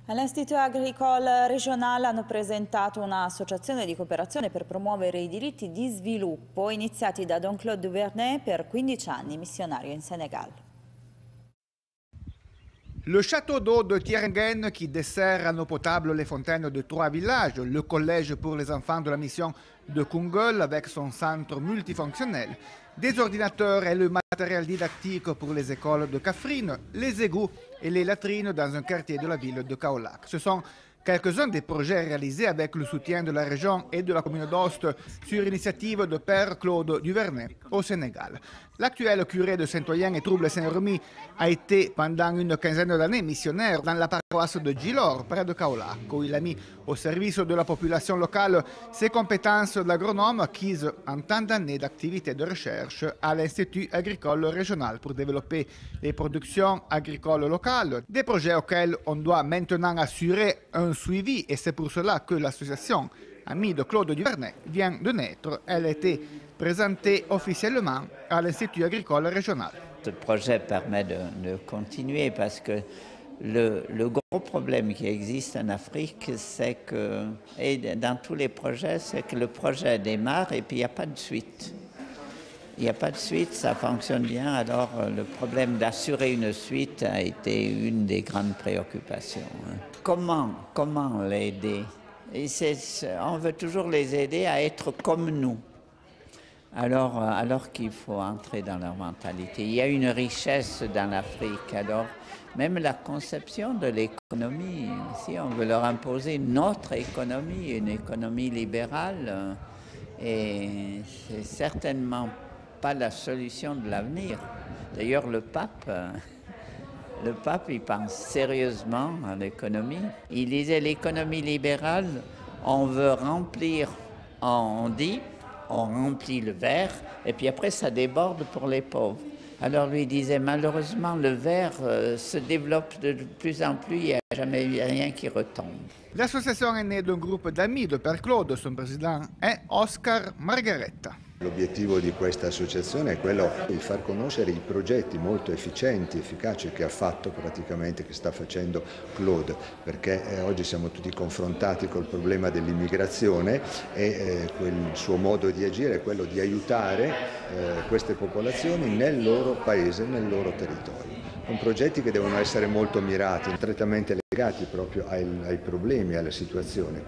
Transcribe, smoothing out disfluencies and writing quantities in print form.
All'Institut Agricole Regional hanno presentato un'associazione di cooperazione per promuovere i diritti di sviluppo iniziati da Don Claude Duvernay per 15 anni, missionario in Senegal. Le château d'eau de Thieringen qui dessert en eau potable les fontaines de 3 villages, le collège pour les enfants de la mission de Koungheul avec son centre multifonctionnel, des ordinateurs et le matériel didactique pour les écoles de Kaffrine, les égouts et les latrines dans un quartier de la ville de Kaolack. Ce sont quelques-uns des projets réalisés avec le soutien de la région et de la commune d'Ost sur initiative de Père Claude Duvernay au Sénégal. L'actuel curé de Saint-Oyen et Trouble-Saint-Remy a été pendant une quinzaine d'années missionnaire dans la paroisse de Gilor, près de Kaolack, où il a mis au service de la population locale ses compétences d'agronome acquises en tant d'années d'activité de recherche à l'Institut agricole régional pour développer les productions agricoles locales, des projets auxquels on doit maintenant assurer un suivi, et c'est pour cela que l'association Amis de Claude Duvernay vient de naître. Elle a été présentée officiellement à l'Institut agricole régional. Ce projet permet de continuer parce que le gros problème qui existe en Afrique, c'est que, et dans tous les projets, c'est que le projet démarre et puis il n'y a pas de suite. Il n'y a pas de suite, ça fonctionne bien, alors le problème d'assurer une suite a été une des grandes préoccupations. Comment l'aider? On veut toujours les aider à être comme nous, alors qu'il faut entrer dans leur mentalité. Il y a une richesse dans l'Afrique, alors même la conception de l'économie, si on veut leur imposer notre économie, une économie libérale, et c'est certainement pas la solution de l'avenir. D'ailleurs, le pape, il pense sérieusement à l'économie. Il disait l'économie libérale, on veut remplir, on remplit le verre, et puis après ça déborde pour les pauvres. Alors lui disait, malheureusement, le verre se développe de plus en plus, il n'y a jamais rien qui retombe. L'association est née d'un groupe d'amis de Père Claude, son président è Oscar Margaretta. L'obiettivo di questa associazione è quello di far conoscere i progetti molto efficienti, efficaci che ha fatto praticamente, che sta facendo Claude, perché oggi siamo tutti confrontati col problema dell'immigrazione e il suo modo di agire è quello di aiutare queste popolazioni nel loro paese, nel loro territorio, con progetti che devono essere molto mirati, strettamente legati proprio ai problemi, alle situazioni.